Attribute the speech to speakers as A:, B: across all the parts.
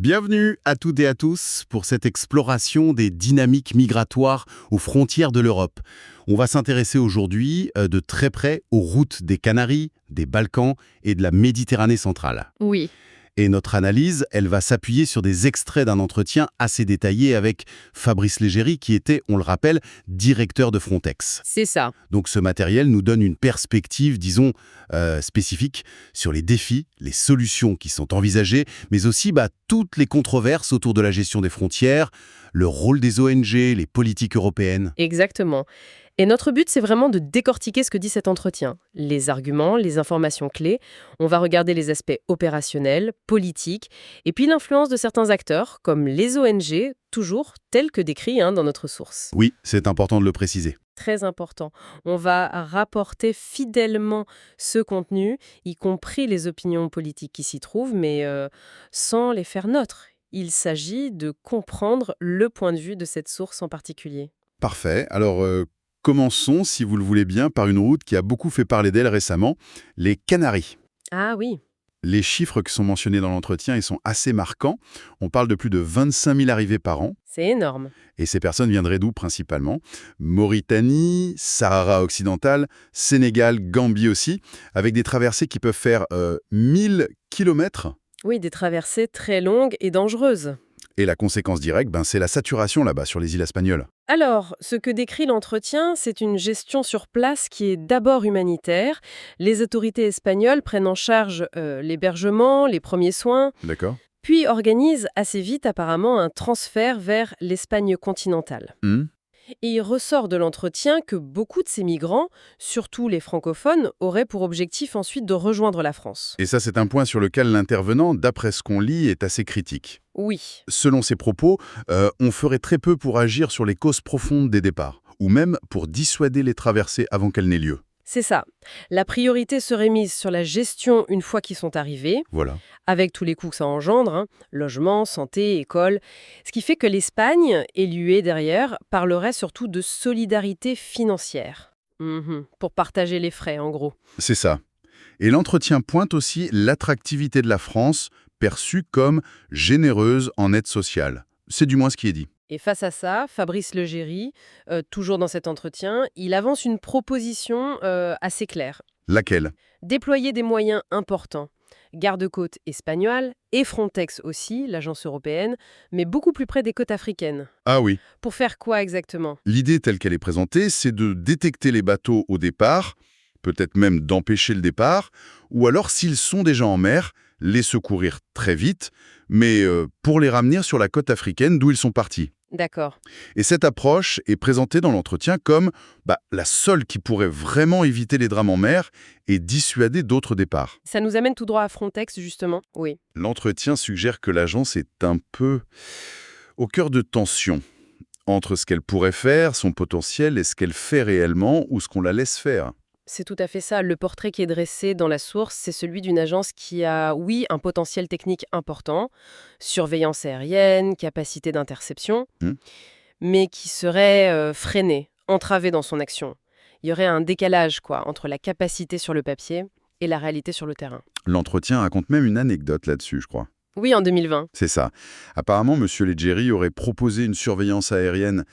A: Bienvenue à toutes et à tous pour cette exploration des dynamiques migratoires aux frontières de l'Europe. On va s'intéresser aujourd'hui de très près aux routes des Canaries, des Balkans et de la Méditerranée centrale.
B: Oui,
A: Et notre analyse, elle va s'appuyer sur des extraits d'un entretien assez détaillé avec Fabrice Légéry qui était, on le rappelle, directeur de Frontex.
B: c'est ça.
A: Donc ce matériel nous donne une perspective, disons, spécifique sur les défis, les solutions qui sont envisagées, mais aussi toutes les controverses autour de la gestion des frontières, le rôle des ONG, les politiques européennes.
B: Exactement. Et notre but, c'est vraiment de décortiquer ce que dit cet entretien. Les arguments, les informations clés. On va regarder les aspects opérationnels, politiques, et puis l'influence de certains acteurs, comme les ONG, toujours tels que décrits dans notre source.
A: Oui, c'est important de le préciser.
B: Très important. On va rapporter fidèlement ce contenu, y compris les opinions politiques qui s'y trouvent, mais sans les faire nôtres. Il s'agit de comprendre le point de vue de cette source en particulier.
A: Parfait. Alors, commençons, si vous le voulez bien, par une route qui a beaucoup fait parler d'elle récemment, les Canaries.
B: Ah oui.
A: Les chiffres qui sont mentionnés dans l'entretien, ils sont assez marquants. On parle de plus de 25 000 arrivées par an.
B: C'est énorme.
A: Et ces personnes viendraient d'où principalement? Mauritanie, Sahara occidental, Sénégal, Gambie aussi, avec des traversées qui peuvent faire 1000 kilomètres.
B: Oui, des traversées très longues et dangereuses.
A: Et la conséquence directe, c'est la saturation là-bas sur les îles espagnoles.
B: Alors, ce que décrit l'entretien, c'est une gestion sur place qui est d'abord humanitaire. Les autorités espagnoles prennent en charge l'hébergement, les premiers soins,
A: D'accord.
B: puis organisent assez vite apparemment un transfert vers l'Espagne continentale. Et il ressort de l'entretien que beaucoup de ces migrants, surtout les francophones, auraient pour objectif ensuite de rejoindre la France.
A: Et ça, c'est un point sur lequel l'intervenant, d'après ce qu'on lit, est assez critique.
B: Oui.
A: Selon ses propos, on ferait très peu pour agir sur les causes profondes des départs, ou même pour dissuader les traversées avant qu'elles n'aient lieu.
B: C'est ça. La priorité serait mise sur la gestion une fois qu'ils sont arrivés,
A: Voilà.
B: avec tous les coûts que ça engendre, logement, santé, école. Ce qui fait que l'Espagne, éluée derrière, parlerait surtout de solidarité financière. Pour partager les frais, en gros.
A: C'est ça. Et l'entretien pointe aussi l'attractivité de la France, perçue comme généreuse en aide sociale. C'est du moins ce qui est dit.
B: Et face à ça, Fabrice Légéry, toujours dans cet entretien, il avance une proposition assez claire.
A: Laquelle?
B: Déployer des moyens importants. Garde-côtes espagnole et Frontex aussi, l'agence européenne, mais beaucoup plus près des côtes africaines.
A: Ah oui.
B: Pour faire quoi exactement?
A: L'idée telle qu'elle est présentée, c'est de détecter les bateaux au départ, peut-être même d'empêcher le départ, ou alors, s'ils sont déjà en mer, les secourir très vite, mais pour les ramener sur la côte africaine d'où ils sont partis.
B: D'accord.
A: Et cette approche est présentée dans l'entretien comme la seule qui pourrait vraiment éviter les drames en mer et dissuader d'autres départs.
B: Ça nous amène tout droit à Frontex, justement. Oui.
A: L'entretien suggère que l'agence est un peu au cœur de tensions entre ce qu'elle pourrait faire, son potentiel, et ce qu'elle fait réellement ou ce qu'on la laisse faire.
B: C'est tout à fait ça. Le portrait qui est dressé dans la source, c'est celui d'une agence qui a, oui, un potentiel technique important, surveillance aérienne, capacité d'interception,
A: Hmm.
B: mais qui serait freinée, entravée dans son action. Il y aurait un décalage, entre la capacité sur le papier et la réalité sur le terrain.
A: L'entretien raconte même une anecdote là-dessus, je crois.
B: Oui, en 2020.
A: C'est ça. Apparemment, M. Légéry aurait proposé une surveillance aérienne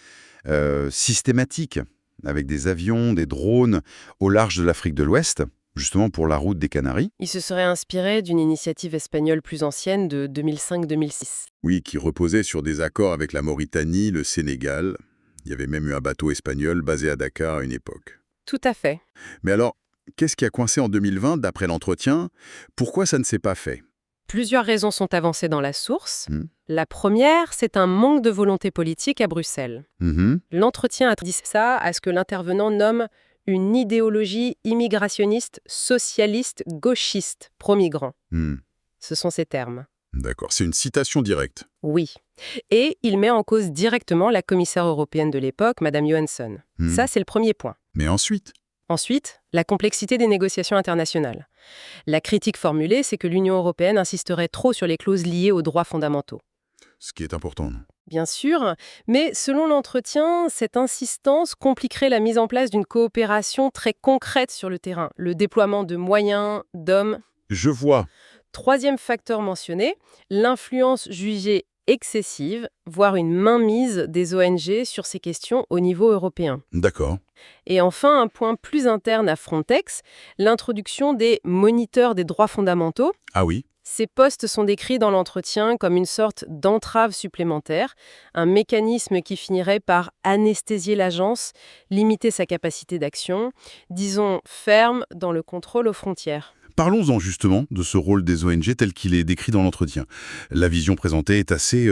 A: systématique, avec des avions, des drones, au large de l'Afrique de l'Ouest, justement pour la route des Canaries.
B: Il se serait inspiré d'une initiative espagnole plus ancienne de 2005-2006.
A: Oui, qui reposait sur des accords avec la Mauritanie, le Sénégal. Il y avait même eu un bateau espagnol basé à Dakar à une époque.
B: Tout à fait.
A: Mais alors, qu'est-ce qui a coincé en 2020, d'après l'entretien? Pourquoi ça ne s'est pas fait?
B: Plusieurs raisons sont avancées dans la source.
A: Hmm.
B: La première, c'est un manque de volonté politique à Bruxelles. L'entretien a dit ça à ce que l'intervenant nomme une idéologie immigrationniste, socialiste, gauchiste, pro-migrant. Ce sont ces termes.
A: D'accord, c'est une citation directe.
B: Oui. Et il met en cause directement la commissaire européenne de l'époque, Madame Johansson. Ça, c'est le premier point.
A: Mais ensuite?
B: Ensuite, la complexité des négociations internationales. La critique formulée, c'est que l'Union européenne insisterait trop sur les clauses liées aux droits fondamentaux.
A: Ce qui est important, non?
B: Bien sûr, mais selon l'entretien, cette insistance compliquerait la mise en place d'une coopération très concrète sur le terrain, le déploiement de moyens, d'hommes.
A: Je vois.
B: Troisième facteur mentionné, l'influence jugée excessive, voire une mainmise des ONG sur ces questions au niveau européen.
A: D'accord.
B: Et enfin, un point plus interne à Frontex, l'introduction des moniteurs des droits fondamentaux.
A: Ah oui.
B: Ces postes sont décrits dans l'entretien comme une sorte d'entrave supplémentaire, un mécanisme qui finirait par anesthésier l'agence, limiter sa capacité d'action, disons ferme dans le contrôle aux frontières.
A: Parlons-en justement de ce rôle des ONG tel qu'il est décrit dans l'entretien. La vision présentée est assez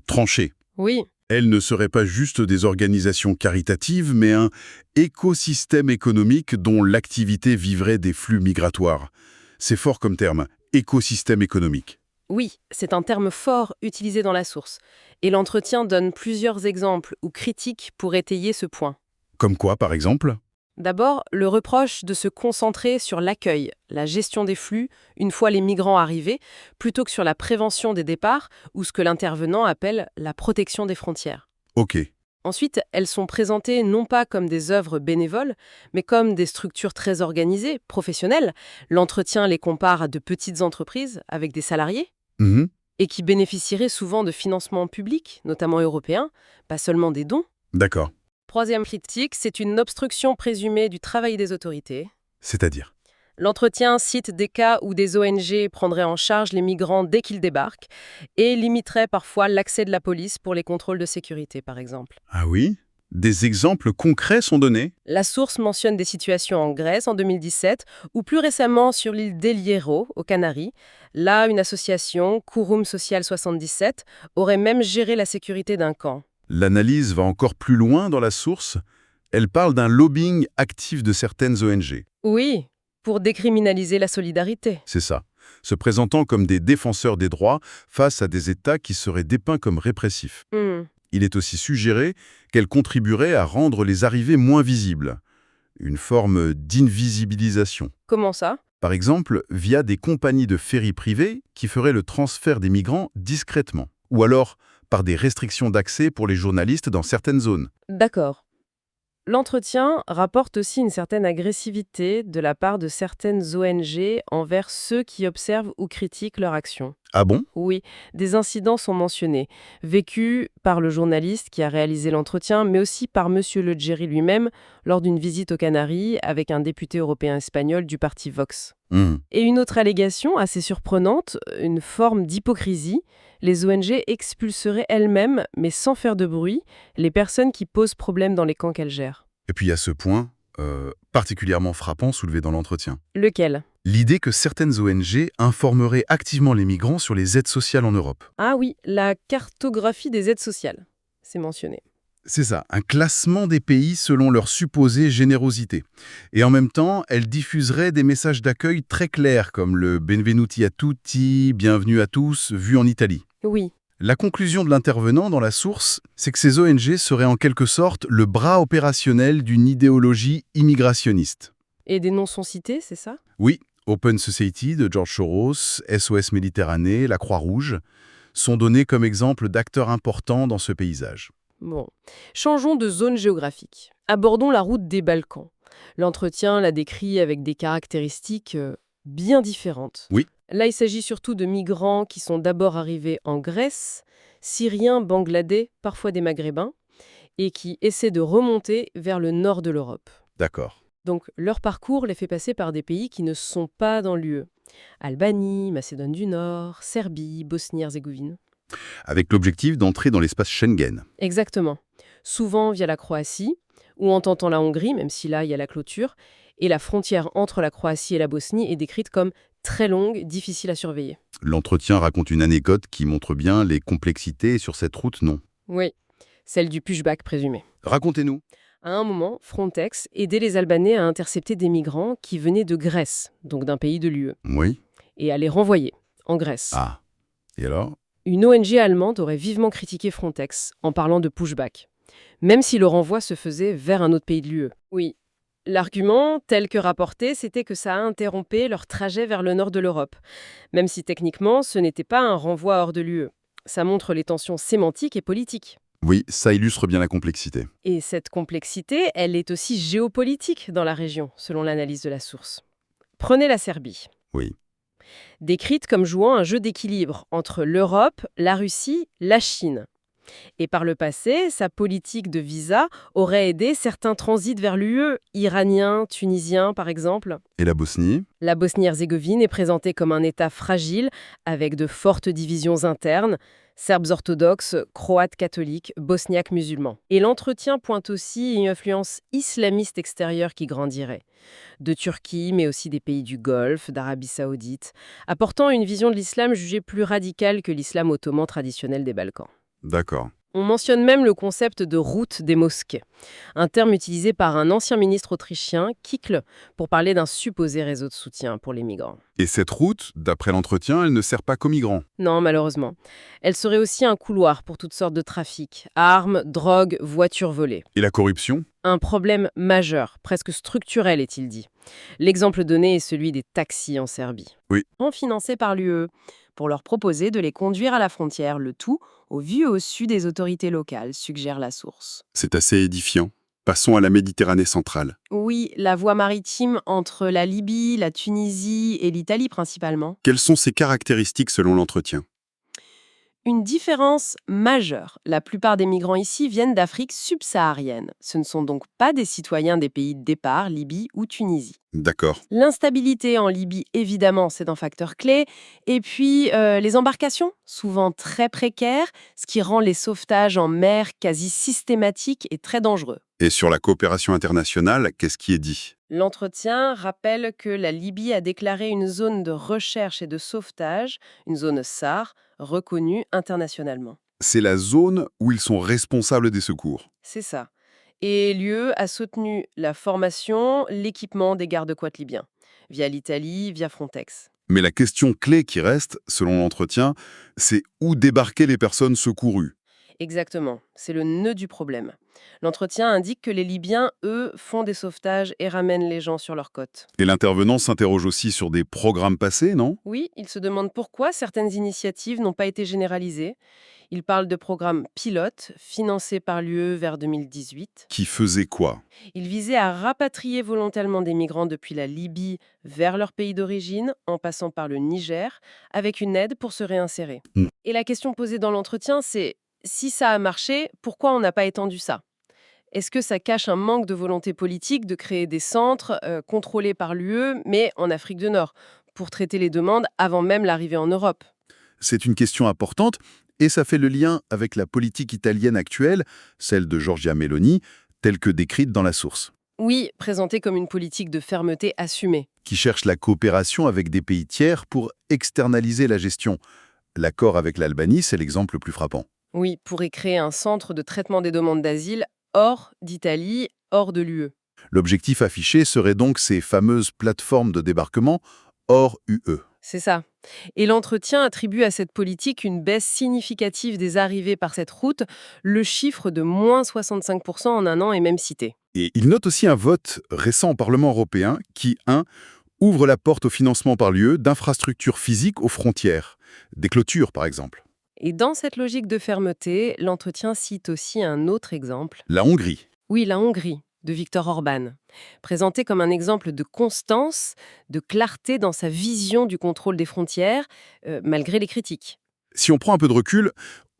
A: tranchée.
B: Oui,
A: Elles ne seraient pas juste des organisations caritatives, mais un écosystème économique dont l'activité vivrait des flux migratoires. C'est fort comme terme, écosystème économique.
B: oui, c'est un terme fort utilisé dans la source. Et l'entretien donne plusieurs exemples ou critiques pour étayer ce point.
A: Comme quoi, par exemple?
B: D'abord, le reproche de se concentrer sur l'accueil, la gestion des flux, une fois les migrants arrivés, plutôt que sur la prévention des départs ou ce que l'intervenant appelle la protection des frontières.
A: Ok,
B: Ensuite, elles sont présentées non pas comme des œuvres bénévoles, mais comme des structures très organisées, professionnelles. L'entretien les compare à de petites entreprises avec des salariés
A: mhm,
B: et qui bénéficieraient souvent de financements publics, notamment européens, pas seulement des dons.
A: d'accord.
B: Troisième critique, c'est une obstruction présumée du travail des autorités.
A: C'est-à-dire?
B: L'entretien cite des cas où des ONG prendraient en charge les migrants dès qu'ils débarquent et limiteraient parfois l'accès de la police pour les contrôles de sécurité, par exemple.
A: Ah oui? Des exemples concrets sont donnés?
B: La source mentionne des situations en Grèce en 2017 ou plus récemment sur l'île d'El Hierro, aux Canaries. Là, une association, Quorum Social 77, aurait même géré la sécurité d'un camp.
A: L'analyse va encore plus loin dans la source. Elle parle d'un lobbying actif de certaines ONG.
B: Oui, pour décriminaliser la solidarité.
A: C'est ça. Se présentant comme des défenseurs des droits face à des États qui seraient dépeints comme répressifs.
B: Hmm.
A: Il est aussi suggéré qu'elle contribuerait à rendre les arrivées moins visibles. Une forme d'invisibilisation.
B: Comment ça?
A: Par exemple, via des compagnies de ferry privées qui feraient le transfert des migrants discrètement. Ou alors par des restrictions d'accès pour les journalistes dans certaines zones.
B: D'accord. L'entretien rapporte aussi une certaine agressivité de la part de certaines ONG envers ceux qui observent ou critiquent leur action.
A: Ah bon?
B: Oui, des incidents sont mentionnés, vécus par le journaliste qui a réalisé l'entretien, mais aussi par Monsieur Leggeri lui-même lors d'une visite aux Canaries avec un député européen espagnol du parti Vox. Et une autre allégation assez surprenante, une forme d'hypocrisie, les ONG expulseraient elles-mêmes, mais sans faire de bruit, les personnes qui posent problème dans les camps qu'elles gèrent.
A: Et puis il y a ce point particulièrement frappant soulevé dans l'entretien.
B: Lequel?
A: L'idée que certaines ONG informeraient activement les migrants sur les aides sociales en Europe.
B: Ah oui, la cartographie des aides sociales, c'est mentionné.
A: C'est ça, un classement des pays selon leur supposée générosité. Et en même temps, elles diffuseraient des messages d'accueil très clairs comme le Benvenuti a tutti, bienvenue à tous, vu en Italie.
B: Oui,
A: La conclusion de l'intervenant dans la source, c'est que ces ONG seraient en quelque sorte le bras opérationnel d'une idéologie immigrationniste.
B: et des noms sont cités, c'est ça?
A: Oui, Open Society de George Soros, SOS Méditerranée, la Croix-Rouge, sont donnés comme exemples d'acteurs importants dans ce paysage.
B: Bon, changeons de zone géographique. Abordons la route des Balkans. L'entretien la décrit avec des caractéristiques bien différentes.
A: Oui.
B: Là, il s'agit surtout de migrants qui sont d'abord arrivés en Grèce, Syriens, Bangladais, parfois des Maghrébins, et qui essaient de remonter vers le nord de l'Europe.
A: D'accord.
B: Donc, leur parcours les fait passer par des pays qui ne sont pas dans l'UE. Albanie, Macédoine du Nord, Serbie, Bosnie-Herzégovine.
A: Avec l'objectif d'entrer dans l'espace Schengen.
B: Exactement. Souvent via la Croatie, ou en tentant la Hongrie, même si là, il y a la clôture. Et la frontière entre la Croatie et la Bosnie est décrite comme très longue, difficile à surveiller.
A: L'entretien raconte une anecdote qui montre bien les complexités sur cette route, non?
B: Oui, celle du pushback présumé.
A: Racontez-nous.
B: À un moment, Frontex aidait les Albanais à intercepter des migrants qui venaient de Grèce, donc d'un pays de l'UE,
A: Oui.
B: et à les renvoyer en Grèce.
A: Ah. Et alors?
B: Une ONG allemande aurait vivement critiqué Frontex en parlant de pushback, même si le renvoi se faisait vers un autre pays de l'UE. Oui. L'argument, tel que rapporté, c'était que ça interrompait leur trajet vers le nord de l'Europe, même si techniquement, ce n'était pas un renvoi hors de l'UE. Ça montre les tensions sémantiques et politiques.
A: Oui, ça illustre bien la complexité.
B: Et cette complexité, elle est aussi géopolitique dans la région, selon l'analyse de la source. Prenez la Serbie.
A: Oui.
B: décrite comme jouant un jeu d'équilibre entre l'Europe, la Russie, la Chine. Et par le passé, sa politique de visa aurait aidé certains transits vers l'UE, iraniens, tunisiens par exemple.
A: Et la Bosnie?
B: La Bosnie-Herzégovine est présentée comme un État fragile, avec de fortes divisions internes, Serbes orthodoxes, Croates catholiques, Bosniaques musulmans. Et l'entretien pointe aussi une influence islamiste extérieure qui grandirait. De Turquie, mais aussi des pays du Golfe, d'Arabie saoudite, apportant une vision de l'islam jugée plus radicale que l'islam ottoman traditionnel des Balkans.
A: D'accord.
B: On mentionne même le concept de route des mosquées, un terme utilisé par un ancien ministre autrichien, Kickl, pour parler d'un supposé réseau de soutien pour les migrants.
A: Et cette route, d'après l'entretien, elle ne sert pas qu'aux migrants.
B: Non, malheureusement. Elle serait aussi un couloir pour toutes sortes de trafics, armes, drogues, voitures volées.
A: Et la corruption?
B: Un problème majeur, presque structurel, est-il dit. L'exemple donné est celui des taxis en Serbie.
A: Oui.
B: Financés par l'UE, pour leur proposer de les conduire à la frontière, le tout au vu et au su des autorités locales, suggère la source.
A: C'est assez édifiant. Passons à la Méditerranée centrale.
B: Oui, la voie maritime entre la Libye, la Tunisie et l'Italie principalement.
A: Quelles sont ses caractéristiques selon l'entretien?
B: Une différence majeure. La plupart des migrants ici viennent d'Afrique subsaharienne. Ce ne sont donc pas des citoyens des pays de départ, Libye ou Tunisie.
A: D'accord.
B: L'instabilité en Libye, évidemment, c'est un facteur clé. Et puis, les embarcations, souvent très précaires, ce qui rend les sauvetages en mer quasi systématiques et très dangereux.
A: Et sur la coopération internationale, qu'est-ce qui est dit?
B: L'entretien rappelle que la Libye a déclaré une zone de recherche et de sauvetage, une zone SAR, reconnue internationalement.
A: C'est la zone où ils sont responsables des secours.
B: C'est ça. Et l'UE a soutenu la formation, l'équipement des gardes-côtes libyens, via l'Italie, via Frontex.
A: Mais la question clé qui reste, selon l'entretien, c'est où débarquer les personnes secourues.
B: Exactement, c'est le nœud du problème. L'entretien indique que les Libyens, eux, font des sauvetages et ramènent les gens sur leurs côtes.
A: Et l'intervenant s'interroge aussi sur des programmes passés, non?
B: Oui, il se demande pourquoi certaines initiatives n'ont pas été généralisées. Il parle de programmes pilotes, financés par l'UE vers 2018.
A: Qui faisait quoi?
B: Il visait à rapatrier volontairement des migrants depuis la Libye vers leur pays d'origine, en passant par le Niger, avec une aide pour se réinsérer.
A: Hmm.
B: Et la question posée dans l'entretien, c'est si ça a marché, pourquoi on n'a pas étendu ça? Est-ce que ça cache un manque de volonté politique de créer des centres contrôlés par l'UE, mais en Afrique du Nord, pour traiter les demandes avant même l'arrivée en Europe?
A: C'est une question importante, et ça fait le lien avec la politique italienne actuelle, celle de Giorgia Meloni, telle que décrite dans la source,
B: Oui, présentée comme une politique de fermeté assumée.
A: qui cherche la coopération avec des pays tiers pour externaliser la gestion. L'accord avec l'Albanie, c'est l'exemple le plus frappant.
B: Oui, pourrait créer un centre de traitement des demandes d'asile hors d'Italie, hors de l'UE.
A: L'objectif affiché serait donc ces fameuses plateformes de débarquement hors UE.
B: C'est ça. Et l'entretien attribue à cette politique une baisse significative des arrivées par cette route. Le chiffre de moins 65% en un an est même cité.
A: Et il note aussi un vote récent au Parlement européen qui, ouvre la porte au financement par l'UE d'infrastructures physiques aux frontières, des clôtures par exemple.
B: Et dans cette logique de fermeté, l'entretien cite aussi un autre exemple.
A: La Hongrie.
B: Oui, la Hongrie, de Viktor Orban, présenté comme un exemple de constance, de clarté dans sa vision du contrôle des frontières, malgré les critiques.
A: Si on prend un peu de recul,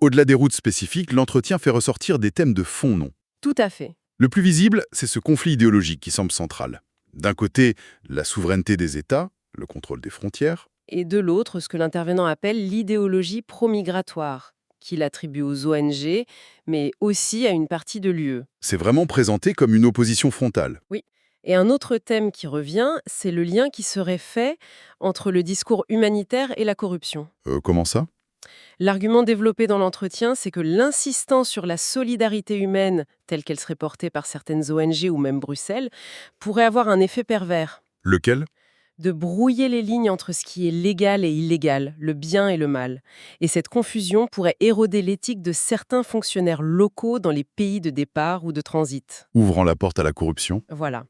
A: au-delà des routes spécifiques, l'entretien fait ressortir des thèmes de fond, non?
B: Tout à fait.
A: Le plus visible, c'est ce conflit idéologique qui semble central. D'un côté, la souveraineté des États, le contrôle des frontières,
B: Et de l'autre, ce que l'intervenant appelle l'idéologie pro-migratoire, qu'il attribue aux ONG, mais aussi à une partie de l'UE.
A: c'est vraiment présenté comme une opposition frontale.
B: Et un autre thème qui revient, c'est le lien qui serait fait entre le discours humanitaire et la corruption.
A: Comment ça?
B: L'argument développé dans l'entretien, c'est que l'insistance sur la solidarité humaine, telle qu'elle serait portée par certaines ONG ou même Bruxelles, pourrait avoir un effet pervers,
A: Lequel?
B: de brouiller les lignes entre ce qui est légal et illégal, le bien et le mal. Et cette confusion pourrait éroder l'éthique de certains fonctionnaires locaux dans les pays de départ ou de transit.
A: Ouvrant la porte à la corruption.
B: Voilà.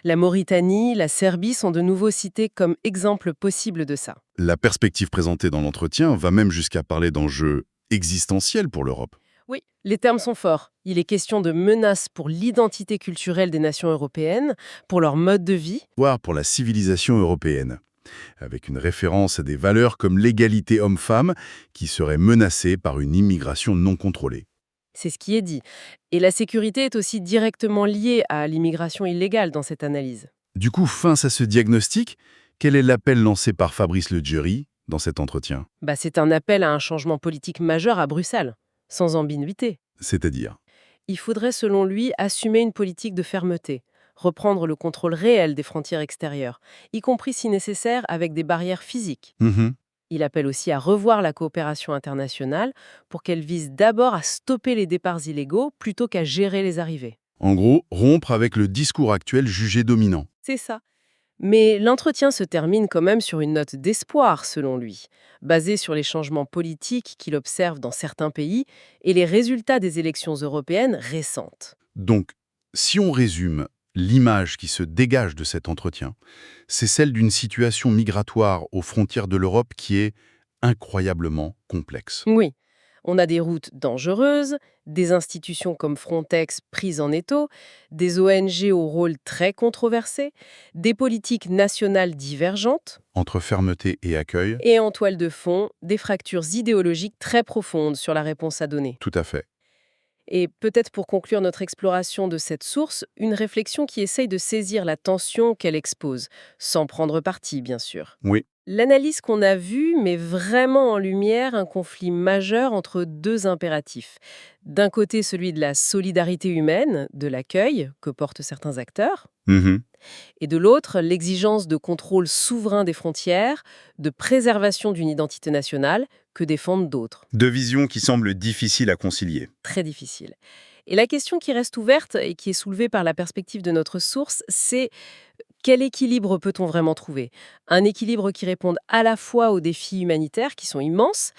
B: La Mauritanie, la Serbie sont de nouveau cités comme exemples possibles de ça.
A: La perspective présentée dans l'entretien va même jusqu'à parler d'enjeux existentiels pour l'Europe.
B: Oui, les termes sont forts. Il est question de menaces pour l'identité culturelle des nations européennes, pour leur mode de vie.
A: Voire pour la civilisation européenne. avec une référence à des valeurs comme l'égalité homme-femme qui seraient menacées par une immigration non contrôlée.
B: C'est ce qui est dit. Et la sécurité est aussi directement liée à l'immigration illégale dans cette analyse.
A: Du coup, face à ce diagnostic, quel est l'appel lancé par Fabrice Leggeri dans cet entretien?
B: C'est un appel à un changement politique majeur à Bruxelles, sans ambiguïté.
A: C'est-à-dire?
B: Il faudrait, selon lui, assumer une politique de fermeté, reprendre le contrôle réel des frontières extérieures, y compris si nécessaire avec des barrières physiques.
A: Mhm.
B: Il appelle aussi à revoir la coopération internationale pour qu'elle vise d'abord à stopper les départs illégaux plutôt qu'à gérer les arrivées.
A: En gros, rompre avec le discours actuel jugé dominant.
B: C'est ça. Mais l'entretien se termine quand même sur une note d'espoir, selon lui, basée sur les changements politiques qu'il observe dans certains pays et les résultats des élections européennes récentes.
A: Donc, si on résume, l'image qui se dégage de cet entretien, c'est celle d'une situation migratoire aux frontières de l'Europe qui est incroyablement complexe.
B: Oui, on a des routes dangereuses, des institutions comme Frontex prises en étau, des ONG au rôle très controversé, des politiques nationales divergentes,
A: Entre fermeté et accueil,
B: et en toile de fond, des fractures idéologiques très profondes sur la réponse à donner.
A: tout à fait.
B: Et peut-être pour conclure notre exploration de cette source, une réflexion qui essaye de saisir la tension qu'elle expose, sans prendre parti, bien sûr.
A: Oui,
B: L'analyse qu'on a vue met vraiment en lumière un conflit majeur entre deux impératifs. D'un côté, celui de la solidarité humaine, de l'accueil que portent certains acteurs,
A: mhm,
B: et de l'autre, l'exigence de contrôle souverain des frontières, de préservation d'une identité nationale que défendent d'autres.
A: deux visions qui semblent difficiles à concilier.
B: Très difficile. Et la question qui reste ouverte et qui est soulevée par la perspective de notre source, c'est quel équilibre peut-on vraiment trouver? Un équilibre qui réponde à la fois aux défis humanitaires qui sont immenses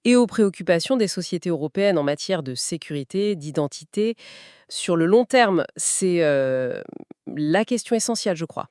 B: et aux préoccupations des sociétés européennes en matière de sécurité, d'identité. Sur le long terme, c'est la question essentielle, je crois.